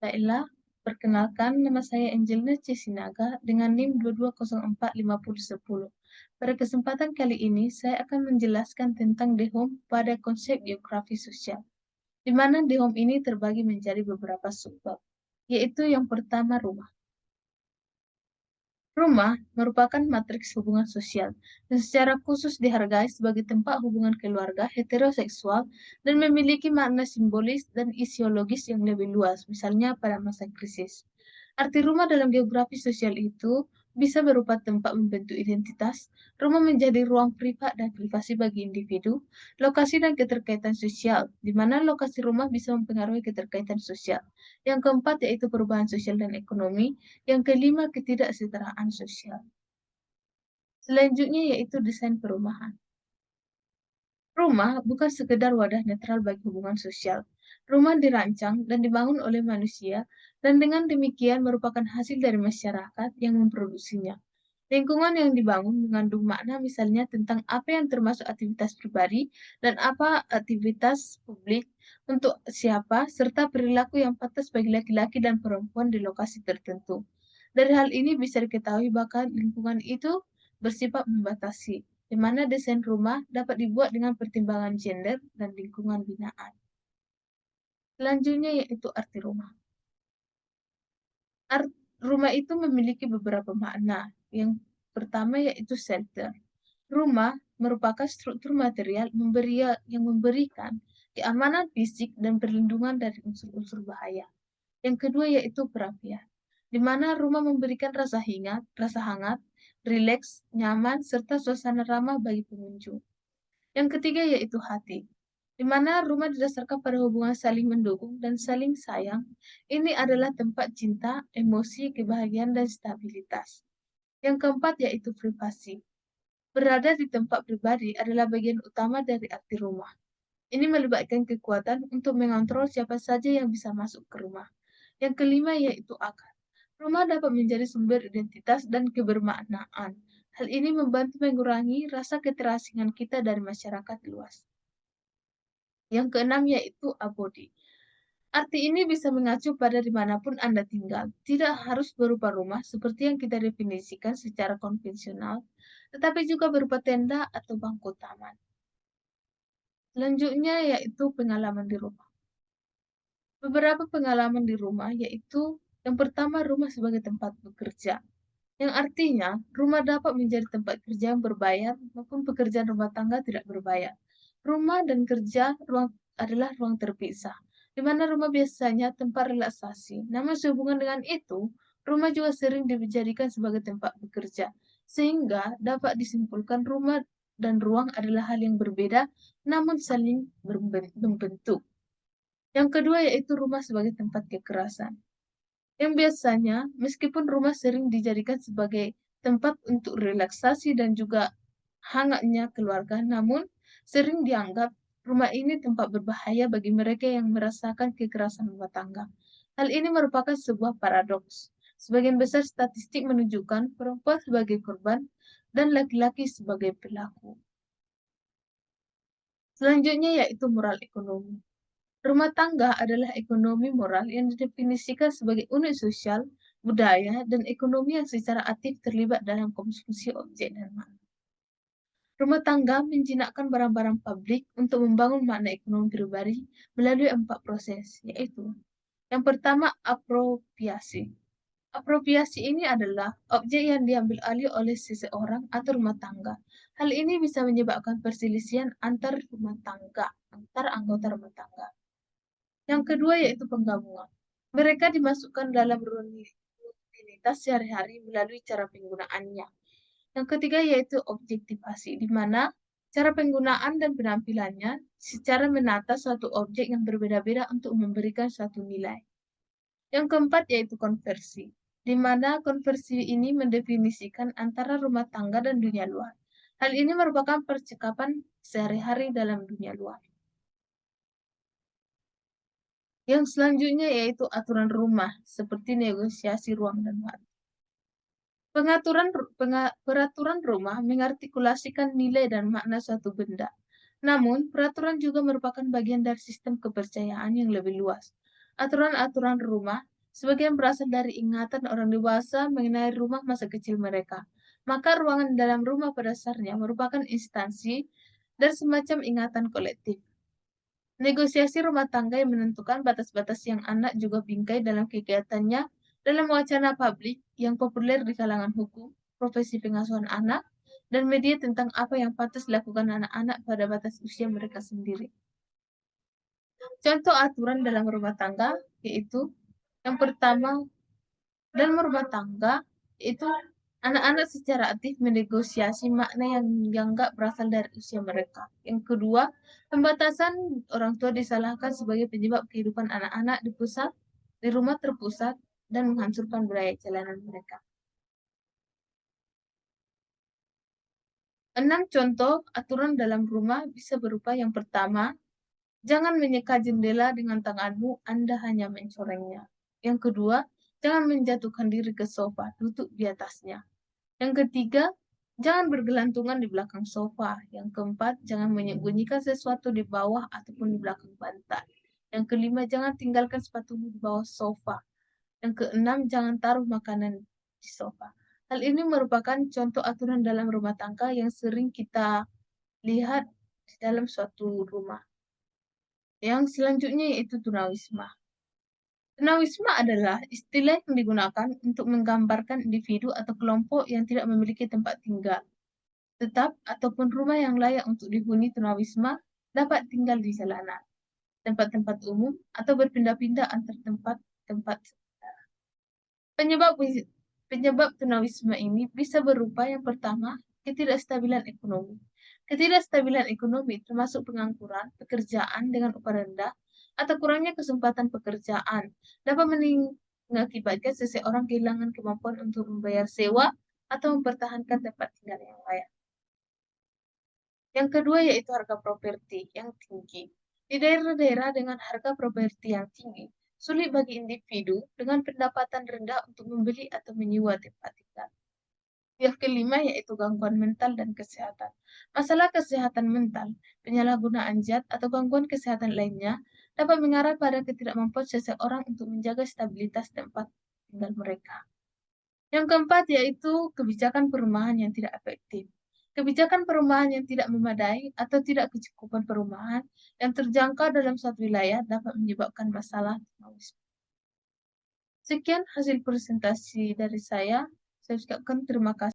Baiklah, perkenalkan nama saya Angelina C. Sinaga dengan NIM 22045010. Pada kesempatan kali ini, saya akan menjelaskan tentang DHOM pada konsep geografi sosial, di mana DHOM ini terbagi menjadi beberapa subbab, yaitu yang pertama rumah. Rumah merupakan matriks hubungan sosial dan secara khusus dihargai sebagai tempat hubungan keluarga heteroseksual dan memiliki makna simbolis dan isiologis yang lebih luas, misalnya pada masa krisis. Arti rumah dalam geografi sosial itu bisa berupa tempat membentuk identitas, rumah menjadi ruang privat dan privasi bagi individu, lokasi dan keterkaitan sosial, di mana lokasi rumah bisa mempengaruhi keterkaitan sosial. Yang keempat yaitu perubahan sosial dan ekonomi, yang kelima ketidaksetaraan sosial. Selanjutnya yaitu desain perumahan. Rumah bukan sekedar wadah netral bagi hubungan sosial. Rumah dirancang dan dibangun oleh manusia dan dengan demikian merupakan hasil dari masyarakat yang memproduksinya. Lingkungan yang dibangun mengandung makna misalnya tentang apa yang termasuk aktivitas pribadi dan apa aktivitas publik untuk siapa, serta perilaku yang pantas bagi laki-laki dan perempuan di lokasi tertentu. Dari hal ini bisa diketahui bahwa lingkungan itu bersifat membatasi, di mana desain rumah dapat dibuat dengan pertimbangan gender dan lingkungan binaan. Selanjutnya yaitu arti rumah. Rumah itu memiliki beberapa makna. Yang pertama yaitu shelter. Rumah merupakan struktur material yang memberikan keamanan fisik dan perlindungan dari unsur-unsur bahaya. Yang kedua yaitu perapian, di mana rumah memberikan rasa hangat, rileks, nyaman, serta suasana ramah bagi pengunjung. Yang ketiga yaitu hati, di mana rumah didasarkan pada hubungan saling mendukung dan saling sayang. Ini adalah tempat cinta, emosi, kebahagiaan, dan stabilitas. Yang keempat yaitu privasi. Berada di tempat pribadi adalah bagian utama dari arti rumah. Ini melibatkan kekuatan untuk mengontrol siapa saja yang bisa masuk ke rumah. Yang kelima yaitu akar. Rumah dapat menjadi sumber identitas dan kebermaknaan. Hal ini membantu mengurangi rasa keterasingan kita dari masyarakat luas. Yang keenam yaitu abodi. Arti ini bisa mengacu pada dimanapun Anda tinggal. Tidak harus berupa rumah seperti yang kita definisikan secara konvensional, tetapi juga berupa tenda atau bangku taman. Selanjutnya yaitu pengalaman di rumah. Beberapa pengalaman di rumah yaitu yang pertama rumah sebagai tempat bekerja. Yang artinya rumah dapat menjadi tempat kerja yang berbayar maupun pekerjaan rumah tangga tidak berbayar. Rumah dan kerja adalah ruang terpisah, di mana rumah biasanya tempat relaksasi. Namun sehubungan dengan itu, rumah juga sering dijadikan sebagai tempat bekerja, sehingga dapat disimpulkan rumah dan ruang adalah hal yang berbeda, namun saling membentuk. Yang kedua yaitu rumah sebagai tempat kekerasan. Yang biasanya, meskipun rumah sering dijadikan sebagai tempat untuk relaksasi dan juga hangatnya keluarga, namun sering dianggap rumah ini tempat berbahaya bagi mereka yang merasakan kekerasan rumah tangga. Hal ini merupakan sebuah paradoks. Sebagian besar statistik menunjukkan perempuan sebagai korban dan laki-laki sebagai pelaku. Selanjutnya yaitu moral ekonomi. Rumah tangga adalah ekonomi moral yang didefinisikan sebagai unit sosial, budaya, dan ekonomi yang secara aktif terlibat dalam konsumsi objek dan makna. Rumah tangga menjinakkan barang-barang publik untuk membangun makna ekonomi pribadi melalui 4 proses, yaitu yang pertama apropriasi. Apropriasi ini adalah objek yang diambil alih oleh seseorang atau rumah tangga. Hal ini bisa menyebabkan perselisihan antar anggota rumah tangga. Yang kedua yaitu penggabungan. Mereka dimasukkan dalam rutinitas sehari-hari melalui cara penggunaannya. Yang ketiga yaitu objektivasi, di mana cara penggunaan dan penampilannya secara menata suatu objek yang berbeda-beda untuk memberikan suatu nilai. Yang keempat yaitu konversi, di mana konversi ini mendefinisikan antara rumah tangga dan dunia luar. Hal ini merupakan percakapan sehari-hari dalam dunia luar. Yang selanjutnya yaitu aturan rumah, seperti negosiasi ruang dan waktu. Peraturan rumah mengartikulasikan nilai dan makna suatu benda. Namun, peraturan juga merupakan bagian dari sistem kepercayaan yang lebih luas. Aturan-aturan rumah Sebagian berasal dari ingatan orang dewasa mengenai rumah masa kecil mereka. Maka ruangan dalam rumah pada dasarnya merupakan instansi dan semacam ingatan kolektif. Negosiasi rumah tangga yang menentukan batas-batas yang anak juga bingkai dalam kegiatannya dalam wacana publik yang populer di kalangan hukum, profesi pengasuhan anak, dan media tentang apa yang pantas dilakukan anak-anak pada batas usia mereka sendiri. Contoh aturan dalam rumah tangga yaitu yang pertama, dalam rumah tangga itu anak-anak secara aktif menegosiasi makna yang nggak berasal dari usia mereka. Yang kedua, pembatasan orang tua disalahkan sebagai penyebab kehidupan anak-anak di rumah terpusat dan menghancurkan budaya jalanan mereka. 6 contoh aturan dalam rumah bisa berupa yang pertama, jangan menyeka jendela dengan tanganmu, Anda hanya mencorengnya. Yang kedua, jangan menjatuhkan diri ke sofa, duduk di atasnya. Yang ketiga, jangan bergelantungan di belakang sofa. Yang keempat, jangan menyembunyikan sesuatu di bawah ataupun di belakang bantal. Yang kelima, jangan tinggalkan sepatumu di bawah sofa. Yang keenam, jangan taruh makanan di sofa. Hal ini merupakan contoh aturan dalam rumah tangga yang sering kita lihat di dalam suatu rumah. Yang selanjutnya yaitu tunawisma. Tunawisma adalah istilah yang digunakan untuk menggambarkan individu atau kelompok yang tidak memiliki tempat tinggal tetap ataupun rumah yang layak untuk dihuni tunawisma dapat tinggal di jalanan, tempat-tempat umum, atau berpindah-pindah antar tempat-tempat. Penyebab penyebab tunawisma ini bisa berupa yang pertama, ketidakstabilan ekonomi. Ketidakstabilan ekonomi termasuk pengangguran, pekerjaan dengan upah rendah, atau kurangnya kesempatan pekerjaan dapat mengakibatkan seseorang kehilangan kemampuan untuk membayar sewa atau mempertahankan tempat tinggal yang layak. Yang kedua yaitu harga properti yang tinggi. Di daerah-daerah dengan harga properti yang tinggi, sulit bagi individu dengan pendapatan rendah untuk membeli atau menyewa tempat tinggal. Yang kelima yaitu gangguan mental dan kesehatan. Masalah kesehatan mental, penyalahgunaan zat atau gangguan kesehatan lainnya dapat mengarah pada ketidakmampuan seseorang untuk menjaga stabilitas tempat tinggal mereka. Yang keempat yaitu kebijakan perumahan yang tidak efektif. Kebijakan perumahan yang tidak memadai atau tidak kecukupan perumahan yang terjangkau dalam suatu wilayah dapat menyebabkan masalah tunawisma. Sekian hasil presentasi dari saya. Saya ucapkan terima kasih.